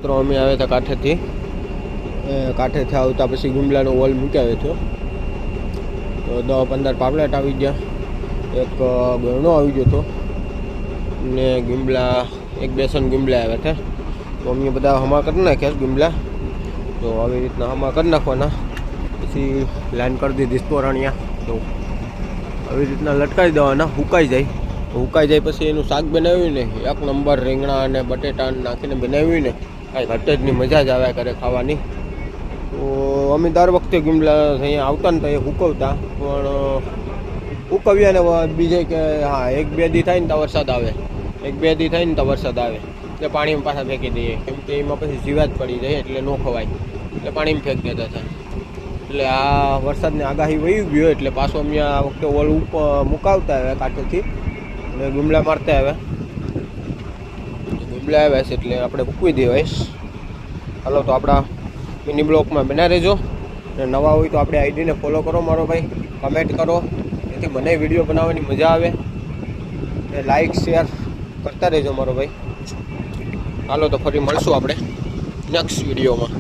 મિત્રો અમે આવ્યા હતા કાંઠેથી આવતા પછી ગુમલાનો વોલ મૂક્યા હતો તો 10-15 પાપલેટ આવી ગયા, એક ગણો આવી ગયો હતો ને ગુમલા એક બેસન ગુમલા આવ્યા હતા. તો અમે બધા હમા કરી નાખ્યા ગુમલા. તો આવી રીતના હમા કરી નાખવાના, પછી લાઈન કરી દીધી તોરણિયા. તો આવી રીતના લટકાવી દેવાના, સુકાઈ જાય પછી એનું શાક બનાવ્યું ને એક નંબર રીંગણા અને બટેટા નાખીને બનાવ્યું ને કાંઈ ઘટ જ નહીં, મજા જ આવ્યા કરે ખાવાની. તો અમે દર વખતે ગુમલા અહીંયા આવતા ને તો એ હુકવતા, પણ હુકવ્યા ને બીજે કે હા 1-2 દી થાય ને તો વરસાદ આવે, 1-2 દી થાય ને તો વરસાદ આવે એટલે પાણીમાં પાછા ફેંકી દઈએ, કેમ કે એમાં પછી જીવાત પડી જાય એટલે ન ખવાય એટલે પાણીમાં ફેંકી દેતા હતા. એટલે આ વરસાદની આગાહી વહી ગયો એટલે પાછો અમે આ વખતે ઓલ મુકાવતા આવ્યા કાંઠેથી અને ગુમલા મારતા આવ્યા છે એટલે આપણે મૂકવી દેવાય. હાલો તો આપણા મિની બ્લોકમાં બના રહેજો, અને નવા હોય તો આપણે આઈડીને ફોલો કરો મારો ભાઈ, કમેન્ટ કરો, જેથી મને વિડીયો બનાવવાની મજા આવે, અને લાઈક શેર કરતા રહેજો મારો ભાઈ. હાલો તો ફરી મળશું આપણે નેક્સ્ટ વિડીયોમાં.